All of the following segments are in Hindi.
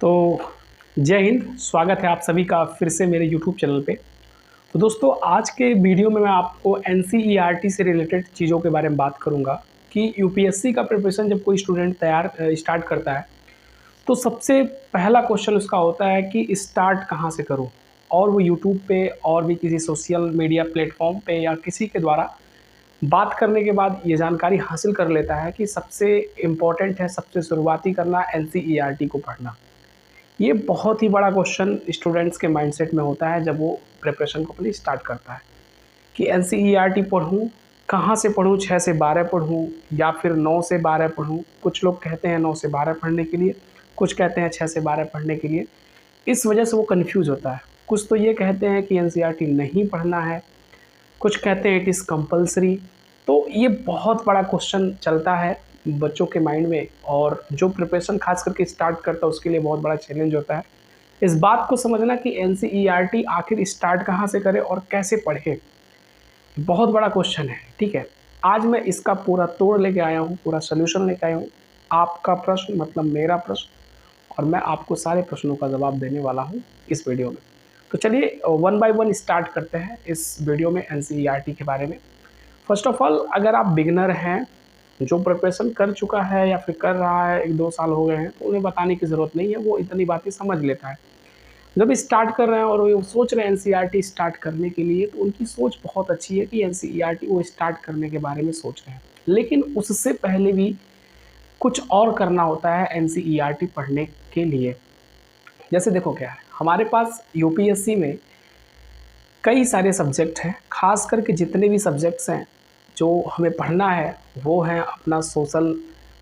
तो जय हिंद, स्वागत है आप सभी का फिर से मेरे यूट्यूब चैनल पे। तो दोस्तों, आज के वीडियो में मैं आपको एनसीईआरटी से रिलेटेड चीज़ों के बारे में बात करूँगा कि यूपीएससी का प्रिपरेशन जब कोई स्टूडेंट स्टार्ट करता है, तो सबसे पहला क्वेश्चन उसका होता है कि स्टार्ट कहाँ से करूँ? और वो यूट्यूब पे और भी किसी सोशल मीडिया प्लेटफ़ॉर्म पे या किसी के द्वारा बात करने के बाद ये जानकारी हासिल कर लेता है कि सबसे इम्पोर्टेंट है, सबसे शुरुआती करना एनसीईआरटी को पढ़ना। ये बहुत ही बड़ा क्वेश्चन स्टूडेंट्स के माइंडसेट में होता है जब वो प्रिपरेशन को अपनी स्टार्ट करता है कि एनसीईआरटी पढ़ूँ, कहाँ से पढ़ूँ, 6 से 12 पढ़ूँ या फिर 9 से 12 पढ़ूँ। कुछ लोग कहते हैं 9 से 12 पढ़ने के लिए, कुछ कहते हैं 6 से 12 पढ़ने के लिए। इस वजह से वो कन्फ्यूज़ होता है। कुछ तो ये कहते हैं कि एनसीईआरटी नहीं पढ़ना है, कुछ कहते हैं इट इज़ कंपल्सरी। तो ये बहुत बड़ा क्वेश्चन चलता है बच्चों के माइंड में, और जो प्रिपरेशन खास करके स्टार्ट करता है उसके लिए बहुत बड़ा चैलेंज होता है इस बात को समझना कि एनसीईआरटी आखिर स्टार्ट कहाँ से करे और कैसे पढ़े। बहुत बड़ा क्वेश्चन है, ठीक है। आज मैं इसका पूरा तोड़ लेके आया हूँ, पूरा सोल्यूशन लेके आया हूँ। आपका प्रश्न मतलब मेरा प्रश्न, और मैं आपको सारे प्रश्नों का जवाब देने वाला हूँ इस वीडियो में। तो चलिए वन बाय वन स्टार्ट करते हैं इस वीडियो में एनसीईआरटी के बारे में। फर्स्ट ऑफ ऑल, अगर आप बिगिनर हैं, जो प्रिपरेशन कर चुका है या फिर कर रहा है, 1-2 साल हो गए हैं, तो उन्हें बताने की ज़रूरत नहीं है, वो इतनी बातें समझ लेता है। जब स्टार्ट कर रहे हैं और वो सोच रहे हैं एनसीईआरटी स्टार्ट करने के लिए, तो उनकी सोच बहुत अच्छी है कि एनसीईआरटी वो स्टार्ट करने के बारे में सोच रहे हैं। लेकिन उससे पहले भी कुछ और करना होता है एनसीईआरटी पढ़ने के लिए। जैसे देखो क्या है, हमारे पास यूपीएससी में कई सारे सब्जेक्ट हैं, खास करके जितने भी सब्जेक्ट्स हैं जो हमें पढ़ना है वो हैं अपना सोशल,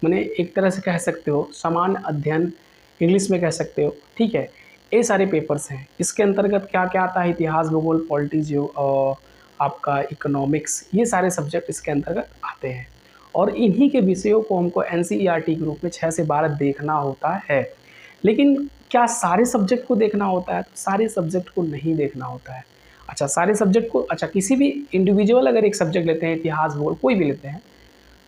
माने एक तरह से कह सकते हो सामान्य अध्ययन, इंग्लिश में कह सकते हो, ठीक है। ये सारे पेपर्स हैं। इसके अंतर्गत क्या क्या आता है, इतिहास, भूगोल, पॉलिटी, जियो और आपका इकोनॉमिक्स, ये सारे सब्जेक्ट इसके अंतर्गत आते हैं। और इन्हीं के विषयों को हमको एनसीईआरटी के रूप में 6 से 12 देखना होता है। लेकिन क्या सारे सब्जेक्ट को देखना होता है? तो सारे सब्जेक्ट को नहीं देखना होता है। अच्छा, सारे सब्जेक्ट को, अच्छा किसी भी इंडिविजुअल अगर एक सब्जेक्ट लेते हैं, इतिहास, भूगोल कोई भी लेते हैं,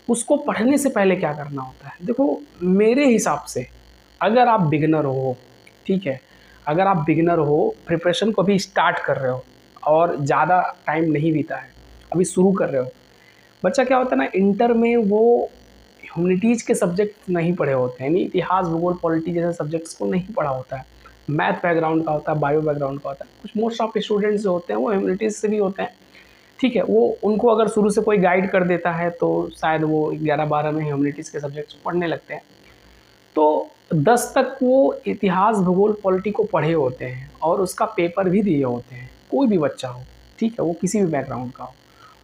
उसको पढ़ने से पहले क्या करना होता है? देखो, मेरे हिसाब से अगर आप बिगिनर हो, ठीक है, अगर आप बिगिनर हो, प्रिपरेशन को अभी स्टार्ट कर रहे हो और ज़्यादा टाइम नहीं बीता है, अभी शुरू कर रहे हो, बच्चा क्या होता है ना, इंटर में वो ह्यूमैनिटीज़ के सब्जेक्ट नहीं पढ़े होते हैं, यानी इतिहास, भूगोल, पॉलिटी जैसे सब्जेक्ट्स को नहीं पढ़ा होता है। मैथ बैकग्राउंड का होता है, बायो बैकग्राउंड का होता है। कुछ मोस्ट ऑफ स्टूडेंट्स जो होते हैं वो ह्यूमैनिटीज़ से भी होते हैं, ठीक है। वो उनको अगर शुरू से कोई गाइड कर देता है तो शायद वो 11-12 में ह्यूमैनिटीज़ के सब्जेक्ट्स पढ़ने लगते हैं। तो 10 तक वो इतिहास, भूगोल, पॉलिटी को पढ़े होते हैं और उसका पेपर भी दिए होते हैं। कोई भी बच्चा हो, ठीक है, वो किसी भी बैकग्राउंड का हो,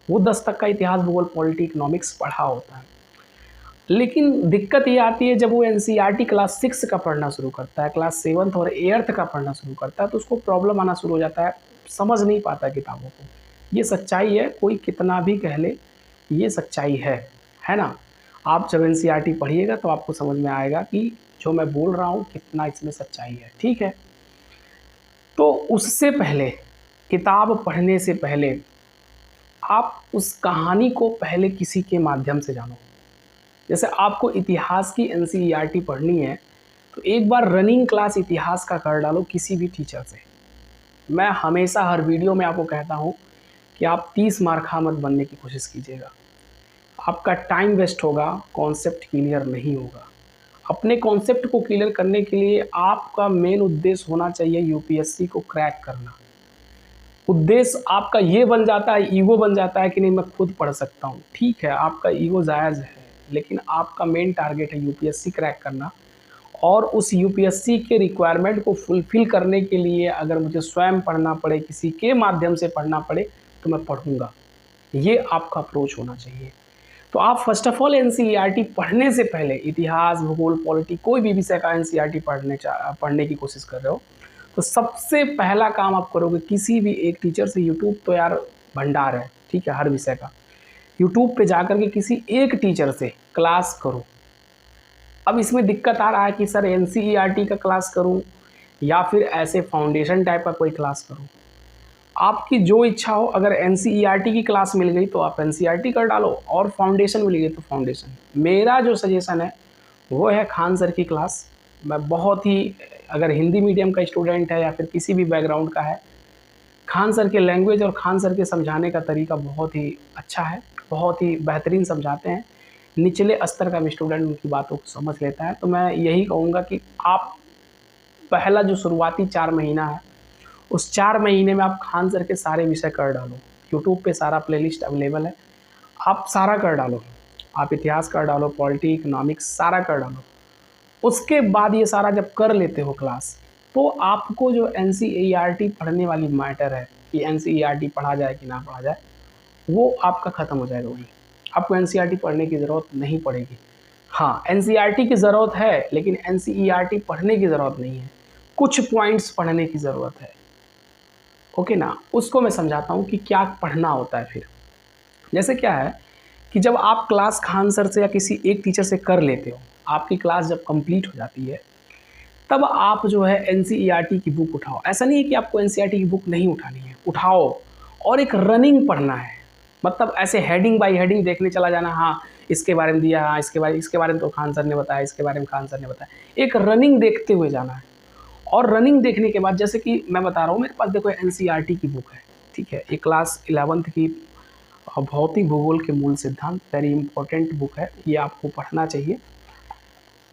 वो 10 तक का इतिहास, भूगोल, पॉलिटी, इकोनॉमिक्स पढ़ा होता है। लेकिन दिक्कत ये आती है जब वो एनसीईआरटी क्लास 6 का पढ़ना शुरू करता है, क्लास 7th और 8th का पढ़ना शुरू करता है, तो उसको प्रॉब्लम आना शुरू हो जाता है, समझ नहीं पाता है किताबों को। ये सच्चाई है, कोई कितना भी कह ले, ये सच्चाई है ना? आप जब एनसीईआरटी पढ़िएगा तो आपको समझ में आएगा कि जो मैं बोल रहा हूँ कितना इसमें सच्चाई है, ठीक है? तो उससे पहले, किताब पढ़ने से पहले, आप उस कहानी को पहले किसी के माध्यम से जानो। जैसे आपको इतिहास की एनसीईआरटी पढ़नी है, तो एक बार रनिंग क्लास इतिहास का कर डालो किसी भी टीचर से। मैं हमेशा हर वीडियो में आपको कहता हूँ कि आप 30 मार मत बनने की कोशिश कीजिएगा। आपका टाइम वेस्ट होगा, कॉन्सेप्ट क्लियर नहीं होगा। अपने कॉन्सेप्ट को क्लियर करने के लिए आपका मेन उद्देश्य होना चाहिए यूपीएससी को क्रैक करना। उद्देश्य आपका ये बन जाता है, ईगो बन जाता है कि नहीं मैं खुद पढ़ सकता हूँ, ठीक है, आपका ईगो जायज़ है, लेकिन आपका मेन टारगेट है यूपीएससी क्रैक करना। और उस यूपीएससी के रिक्वायरमेंट को फुलफ़िल करने के लिए अगर मुझे स्वयं पढ़ना पड़े, किसी के माध्यम से पढ़ना पड़े, तो मैं पढ़ूँगा। ये आपका अप्रोच होना चाहिए। तो आप फर्स्ट ऑफ ऑल एनसीईआरटी पढ़ने से पहले इतिहास, भूगोल, पॉलिटी कोई भी विषय का एनसीईआरटी पढ़ने की कोशिश कर रहे हो, तो सबसे पहला काम आप करोगे किसी भी एक टीचर से, यूट्यूब तो यार भंडार है, ठीक है, हर विषय का। यूट्यूब पे जाकर के किसी एक टीचर से क्लास करो। अब इसमें दिक्कत आ रहा है कि सर एनसीईआरटी का क्लास करूं या फिर ऐसे फाउंडेशन टाइप का कोई क्लास करूं। आपकी जो इच्छा हो, अगर एनसीईआरटी की क्लास मिल गई तो आप एनसीईआरटी कर डालो, और फाउंडेशन मिल गई तो फाउंडेशन। मेरा जो सजेशन है वो है खान सर की क्लास। मैं बहुत ही अगर हिंदी मीडियम का स्टूडेंट है या फिर किसी भी बैकग्राउंड का है, खान सर के लैंग्वेज और खान सर के समझाने का तरीका बहुत ही अच्छा है, बहुत ही बेहतरीन समझाते हैं। निचले स्तर का भी स्टूडेंट उनकी बातों को समझ लेता है। तो मैं यही कहूँगा कि आप पहला जो शुरुआती 4 महीना है, उस 4 महीने में आप खान सर के सारे विषय कर डालो। यूट्यूब पे सारा प्लेलिस्ट अवेलेबल है, आप सारा कर डालो। आप इतिहास कर डालो, पॉलिटी, इकोनॉमिक्स सारा कर डालो। उसके बाद ये सारा जब कर लेते हो क्लास, तो आपको जो एनसीईआरटी पढ़ने वाली मैटर है कि एनसीईआरटी पढ़ा जाए कि ना पढ़ा जाए, वो आपका ख़त्म हो जाएगा वहीं। आपको एनसीईआरटी पढ़ने की ज़रूरत नहीं पड़ेगी। हाँ, एनसीईआरटी की ज़रूरत है, लेकिन एनसीईआरटी पढ़ने की ज़रूरत नहीं है, कुछ पॉइंट्स पढ़ने की ज़रूरत है। ओके ना? उसको मैं समझाता हूँ कि क्या पढ़ना होता है फिर। जैसे क्या है कि जब आप क्लास खान सर से या किसी एक टीचर से कर लेते हो, आपकी क्लास जब कंप्लीट हो जाती है, तब आप जो है एनसीईआरटी की बुक उठाओ। ऐसा नहीं है कि आपको एनसीईआरटी की बुक नहीं उठानी है, उठाओ और एक रनिंग पढ़ना है। मतलब ऐसे हेडिंग बाय हेडिंग देखने चला जाना, हाँ इसके बारे में दिया, हाँ इसके बारे में तो खान सर ने बताया, इसके बारे में खान सर ने बताया। एक रनिंग देखते हुए जाना है। और रनिंग देखने के बाद, जैसे कि मैं बता रहा हूँ, मेरे पास देखो एनसीईआरटी की बुक है, ठीक है, ये क्लास 11th की भौतिक भूगोल के मूल सिद्धांत, वेरी इंपॉर्टेंट बुक है, ये आपको पढ़ना चाहिए।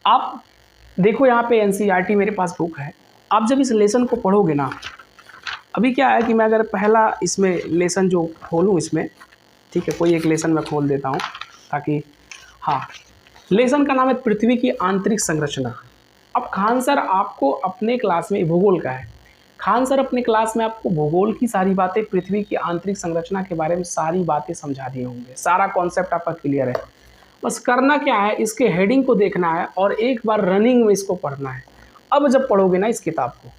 आप देखो यहाँ पे एनसीईआरटी मेरे पास बुक है। आप जब इस लेसन को पढ़ोगे ना, अभी क्या है कि मैं अगर पहला इसमें लेसन जो खोलूँ इसमें, ठीक है, कोई एक लेसन मैं खोल देता हूँ ताकि, हाँ, लेसन का नाम है पृथ्वी की आंतरिक संरचना। अब खान सर आपको अपने क्लास में, भूगोल का है, खान सर अपने क्लास में आपको भूगोल की सारी बातें, पृथ्वी की आंतरिक संरचना के बारे में सारी बातें समझा दिए होंगे, सारा कॉन्सेप्ट आपका क्लियर है। बस करना क्या है, इसके हेडिंग को देखना है और एक बार रनिंग में इसको पढ़ना है। अब जब पढ़ोगे ना इस किताब को,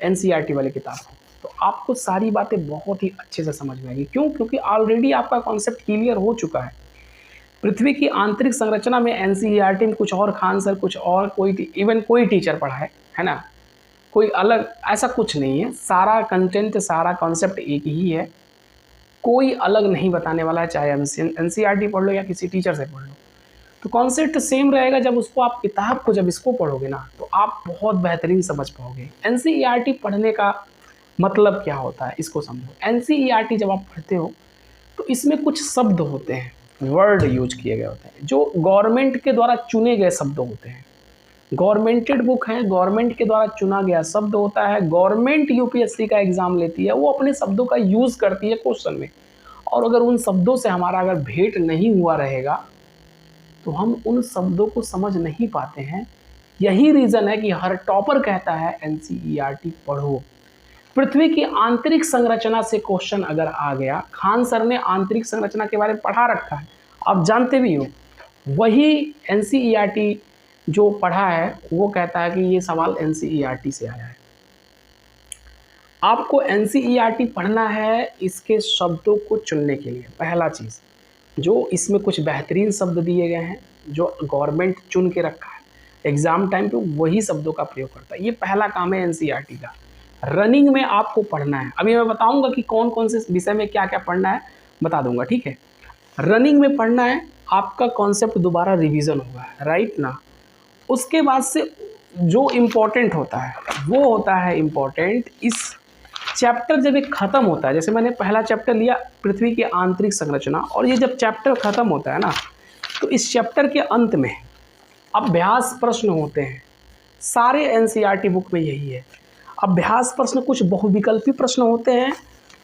एनसीईआरटी वाली किताब को, तो आपको सारी बातें बहुत ही अच्छे से समझ में आएगी। क्यों? क्योंकि ऑलरेडी आपका कॉन्सेप्ट क्लियर हो चुका है। पृथ्वी की आंतरिक संरचना में एनसीईआरटी में कुछ और, खान सर कुछ और, कोई इवन कोई टीचर पढ़ा है ना, कोई अलग ऐसा कुछ नहीं है। सारा कंटेंट, सारा कॉन्सेप्ट एक ही है, कोई अलग नहीं बताने वाला है, चाहे एनसीईआरटी पढ़ लो या किसी टीचर से पढ़ लो, तो कॉन्सेप्ट सेम रहेगा। जब उसको आप किताब को जब इसको पढ़ोगे ना, तो आप बहुत बेहतरीन समझ पाओगे। एनसीईआरटी पढ़ने का मतलब क्या होता है, इसको समझो। एनसीईआरटी जब आप पढ़ते हो तो इसमें कुछ शब्द होते हैं, वर्ड यूज किए गए होते हैं, जो गवर्नमेंट के द्वारा चुने गए शब्द होते हैं। गवर्नमेंटेड बुक है, गवर्नमेंट के द्वारा चुना गया शब्द होता है। गवर्नमेंट यूपीएससी का एग्जाम लेती है, वो अपने शब्दों का यूज करती है क्वेश्चन में। और अगर उन शब्दों से हमारा अगर भेंट नहीं हुआ रहेगा, तो हम उन शब्दों को समझ नहीं पाते हैं। यही रीजन है कि हर टॉपर कहता है एनसीईआरटी पढ़ो। पृथ्वी की आंतरिक संरचना से क्वेश्चन अगर आ गया, खान सर ने आंतरिक संरचना के बारे में पढ़ा रखा है, आप जानते भी हो, वही एनसीईआरटी जो पढ़ा है वो कहता है कि ये सवाल एनसीईआरटी से आया है। आपको एनसीईआरटी पढ़ना है इसके शब्दों को चुनने के लिए। पहला चीज़, जो इसमें कुछ बेहतरीन शब्द दिए गए हैं, जो गवर्नमेंट चुन के रखा है, एग्ज़ाम टाइम पे वही शब्दों का प्रयोग करता है। ये पहला काम है एनसीईआरटी का। रनिंग में आपको पढ़ना है, अभी मैं बताऊंगा कि कौन कौन से विषय में क्या क्या पढ़ना है, बता दूंगा, ठीक है। रनिंग में पढ़ना है, आपका कॉन्सेप्ट दोबारा रिवीजन होगा, राइट ना। उसके बाद से जो इम्पोर्टेंट होता है वो होता है इम्पोर्टेंट, इस चैप्टर जब एक ख़त्म होता है, जैसे मैंने पहला चैप्टर लिया पृथ्वी की आंतरिक संरचना, और ये जब चैप्टर ख़त्म होता है ना, तो इस चैप्टर के अंत में अभ्यास प्रश्न होते हैं। सारे एनसीईआरटी बुक में यही है। अभ्यास प्रश्न कुछ बहुविकल्पी प्रश्न होते हैं,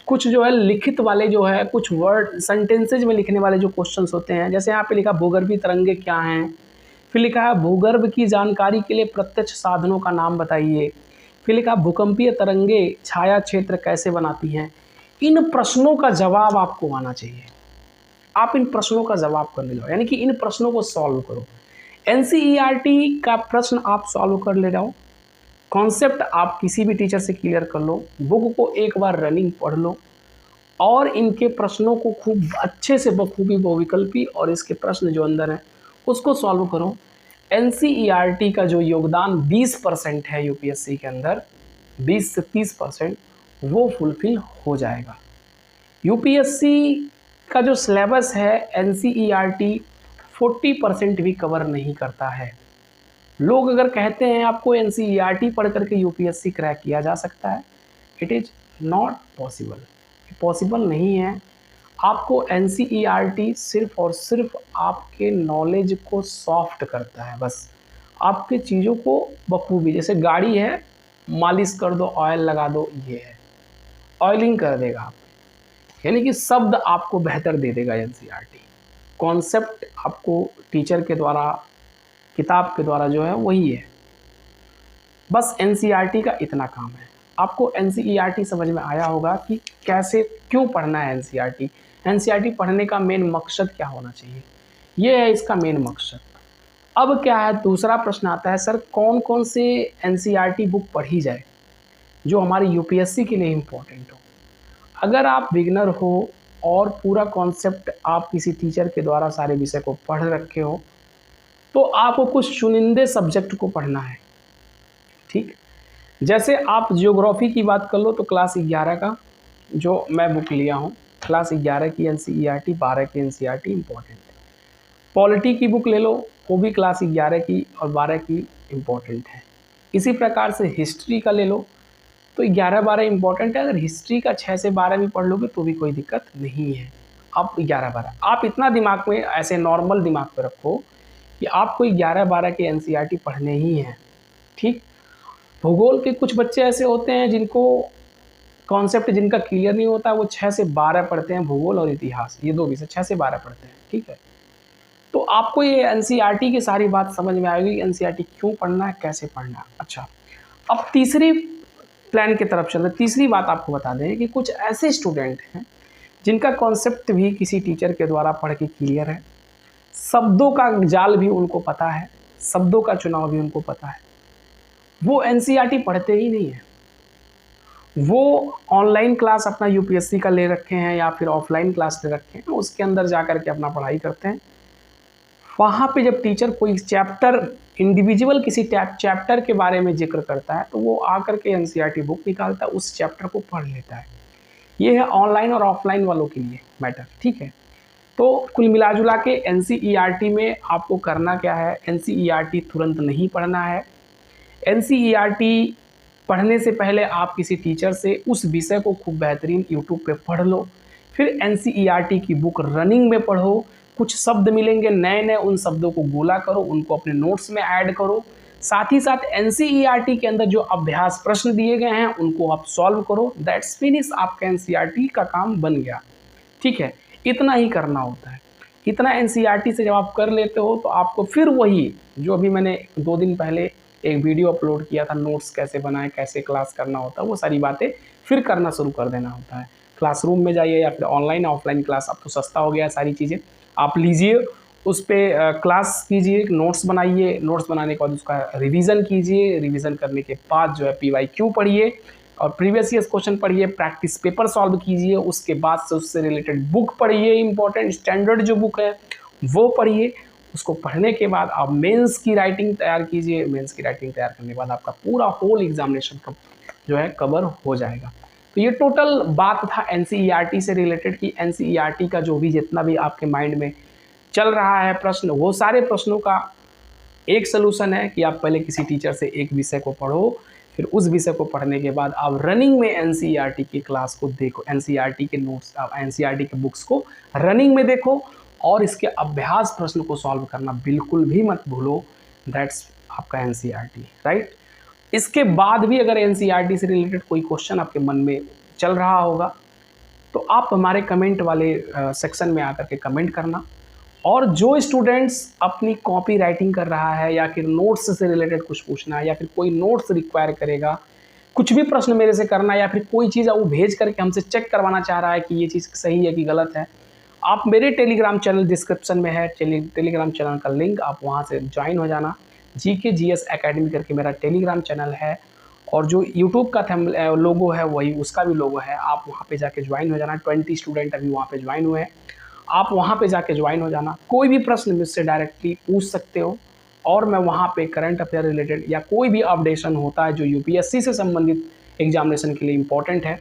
कुछ जो है लिखित वाले, जो है कुछ वर्ड सेंटेंसेज में लिखने वाले जो क्वेश्चंस होते हैं। जैसे यहाँ पे लिखा भूगर्भीय तरंगे क्या हैं, फिर लिखा है भूगर्भ की जानकारी के लिए प्रत्यक्ष साधनों का नाम बताइए, फिर लिखा भूकंपीय तरंगे छाया क्षेत्र कैसे बनाती हैं। इन प्रश्नों का जवाब आपको आना चाहिए। आप इन प्रश्नों का जवाब करने जाओ, यानी कि इन प्रश्नों को सॉल्व करो। एनसीईआरटी का प्रश्न आप सॉल्व कर ले जाओ, कॉन्सेप्ट आप किसी भी टीचर से क्लियर कर लो, बुक को एक बार रनिंग पढ़ लो, और इनके प्रश्नों को खूब अच्छे से बखूबी बहुविकल्पी और इसके प्रश्न जो अंदर हैं उसको सॉल्व करो। एनसीईआरटी का जो योगदान 20% है यूपीएससी के अंदर, 20 से 30% वो फुलफिल हो जाएगा। यूपीएससी का जो सिलेबस है एनसीईआरटी 40% भी कवर नहीं करता है। लोग अगर कहते हैं आपको एनसीईआरटी पढ़ करके यूपीएससी क्रैक किया जा सकता है, it is not possible, possible नहीं है। आपको एनसीईआरटी सिर्फ और सिर्फ आपके नॉलेज को सॉफ्ट करता है, बस आपके चीज़ों को बखूबी, जैसे गाड़ी है, मालिश कर दो, ऑयल लगा दो, ये है, ऑयलिंग कर देगा आप, यानी कि शब्द आपको बेहतर दे देगा एनसीईआरटी। कॉन्सेप्ट आपको टीचर के द्वारा, किताब के द्वारा जो है वही है, बस एनसीईआरटी का इतना काम है। आपको एनसीईआरटी समझ में आया होगा कि कैसे, क्यों पढ़ना है एनसीईआरटी, एनसीईआरटी पढ़ने का मेन मकसद क्या होना चाहिए, ये है इसका मेन मकसद। अब क्या है, दूसरा प्रश्न आता है, सर कौन कौन से एनसीईआरटी बुक पढ़ी जाए जो हमारी यूपीएससी के लिए इम्पोर्टेंट हो। अगर आप बिगनर हो और पूरा कॉन्सेप्ट आप किसी टीचर के द्वारा सारे विषय को पढ़ रखे हो, तो आपको कुछ चुनिंदे सब्जेक्ट को पढ़ना है, ठीक। जैसे आप जियोग्राफी की बात कर लो तो क्लास 11 का जो मैं बुक लिया हूँ, क्लास 11 की एनसीईआरटी, 12 की एनसीईआरटी इम्पोर्टेंट है। पॉलिटी की बुक ले लो, वो भी क्लास 11 की और 12 की इम्पोर्टेंट है। इसी प्रकार से हिस्ट्री का ले लो तो 11-12 इम्पोर्टेंट है। अगर हिस्ट्री का 6 से 12 भी पढ़ लोगे तो भी कोई दिक्कत नहीं है। आप 11-12 आप इतना दिमाग में, ऐसे नॉर्मल दिमाग पे रखो कि आपको 11-12 के एनसीईआरटी पढ़ने ही हैं, ठीक। भूगोल के कुछ बच्चे ऐसे होते हैं जिनको कॉन्सेप्ट जिनका क्लियर नहीं होता, वो 6 से 12 पढ़ते हैं, भूगोल और इतिहास, ये दो विषय 6 से 12 पढ़ते हैं, ठीक है। तो आपको ये एनसीईआरटी की सारी बात समझ में आएगी, एनसीईआरटी क्यों पढ़ना है, कैसे पढ़ना है। अच्छा, अब तीसरी प्लान की तरफ चलते, तीसरी बात आपको बता दें कि कुछ ऐसे स्टूडेंट हैं जिनका कॉन्सेप्ट भी किसी टीचर के द्वारा पढ़ के क्लियर है, शब्दों का जाल भी उनको पता है, शब्दों का चुनाव भी उनको पता है, वो एनसीईआरटी पढ़ते ही नहीं है। वो ऑनलाइन क्लास अपना यूपीएससी का ले रखे हैं या फिर ऑफलाइन क्लास ले रखे हैं, उसके अंदर जा कर के अपना पढ़ाई करते हैं। वहाँ पे जब टीचर कोई चैप्टर, इंडिविजुअल किसी चैप्टर के बारे में जिक्र करता है, तो वो आकर के एनसीईआरटी बुक निकालता है, उस चैप्टर को पढ़ लेता है। ये है ऑनलाइन और ऑफलाइन वालों के लिए मैटर, ठीक है। तो कुल मिला जुला के एनसीईआरटी में आपको करना क्या है, एनसीईआरटी तुरंत नहीं पढ़ना है। एनसीईआरटी पढ़ने से पहले आप किसी टीचर से उस विषय को खूब बेहतरीन यूट्यूब पे पढ़ लो, फिर एनसीईआरटी की बुक रनिंग में पढ़ो, कुछ शब्द मिलेंगे नए नए, उन शब्दों को गोला करो, उनको अपने नोट्स में ऐड करो, साथ ही साथ एनसीईआरटी के अंदर जो अभ्यास प्रश्न दिए गए हैं उनको आप सॉल्व करो, दैट्स फिनिश, आपका एनसीईआरटी का काम बन गया, ठीक है। इतना ही करना होता है। इतना एनसीईआरटी से जब आप कर लेते हो तो आपको फिर वही, जो अभी मैंने 2 दिन पहले एक वीडियो अपलोड किया था, नोट्स कैसे बनाएं, कैसे क्लास करना होता है, वो सारी बातें फिर करना शुरू कर देना होता है। क्लासरूम में जाइए या फिर ऑनलाइन ऑफलाइन क्लास, अब तो सस्ता हो गया है, सारी चीज़ें आप लीजिए, उस पर क्लास कीजिए, नोट्स बनाइए, नोट्स बनाने के बाद उसका रिवीजन कीजिए, रिवीजन करने के बाद जो है पीवाईक्यू पढ़िए और प्रीवियस ईयर्स क्वेश्चन पढ़िए, प्रैक्टिस पेपर सॉल्व कीजिए, उसके बाद से उससे रिलेटेड बुक पढ़िए, इंपॉर्टेंट स्टैंडर्ड जो बुक है वो पढ़िए। उसको पढ़ने के बाद आप मेंस की राइटिंग तैयार कीजिए, मेंस की राइटिंग तैयार करने के बाद आपका पूरा होल एग्जामिनेशन का जो है कवर हो जाएगा। तो ये टोटल बात था एनसीईआरटी से रिलेटेड कि एनसीईआरटी का जो भी जितना भी आपके माइंड में चल रहा है प्रश्न, वो सारे प्रश्नों का एक सलूशन है कि आप पहले किसी टीचर से एक विषय को पढ़ो, फिर उस विषय को पढ़ने के बाद आप रनिंग में एनसीईआरटी की क्लास को देखो, एनसीईआरटी के नोट्स, एनसीईआरटी के बुक्स को रनिंग में देखो और इसके अभ्यास प्रश्न को सॉल्व करना बिल्कुल भी मत भूलो, दैट्स आपका एनसीईआरटी, राइट। इसके बाद भी अगर एनसीईआरटी से रिलेटेड कोई क्वेश्चन आपके मन में चल रहा होगा तो आप हमारे कमेंट वाले सेक्शन में आकर के कमेंट करना। और जो स्टूडेंट्स अपनी कॉपी राइटिंग कर रहा है या फिर नोट्स से रिलेटेड कुछ पूछना है या फिर कोई नोट्स रिक्वायर करेगा, कुछ भी प्रश्न मेरे से करना या फिर कोई चीज़ वो भेज करके हमसे चेक करवाना चाह रहा है कि ये चीज़ सही है कि गलत है, आप मेरे टेलीग्राम चैनल डिस्क्रिप्शन में है, टेलीग्राम चैनल का लिंक, आप वहाँ से ज्वाइन हो जाना। जीके जीएस एकेडमी करके मेरा टेलीग्राम चैनल है और जो यूट्यूब का लोगो है वही उसका भी लोगो है, आप वहाँ पे जाके ज्वाइन हो जाना। 20 स्टूडेंट अभी वहाँ पे ज्वाइन हुए हैं, आप वहाँ पे जाके ज्वाइन हो जाना। कोई भी प्रश्न मुझसे डायरेक्टली पूछ सकते हो और मैं वहाँ पे करंट अफेयर रिलेटेड या कोई भी अपडेशन होता है जो यूपीएससी से संबंधित एग्जामिनेशन के लिए इम्पोर्टेंट है,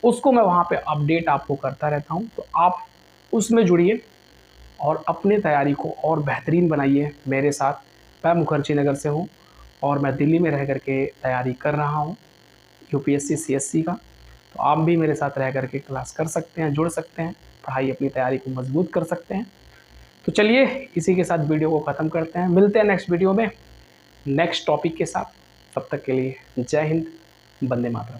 उसको मैं वहाँ पे अपडेट आपको करता रहता हूँ। तो आप उसमें जुड़िए और अपने तैयारी को और बेहतरीन बनाइए मेरे साथ। मैं मुखर्जी नगर से हूँ और मैं दिल्ली में रह करके तैयारी कर रहा हूँ यूपीएससी सीएससी का। तो आप भी मेरे साथ रह करके क्लास कर सकते हैं, जुड़ सकते हैं, पढ़ाई अपनी तैयारी को मजबूत कर सकते हैं। तो चलिए इसी के साथ वीडियो को ख़त्म करते हैं, मिलते हैं नेक्स्ट वीडियो में नेक्स्ट टॉपिक के साथ। तब तक के लिए जय हिंद, वंदे मातरम।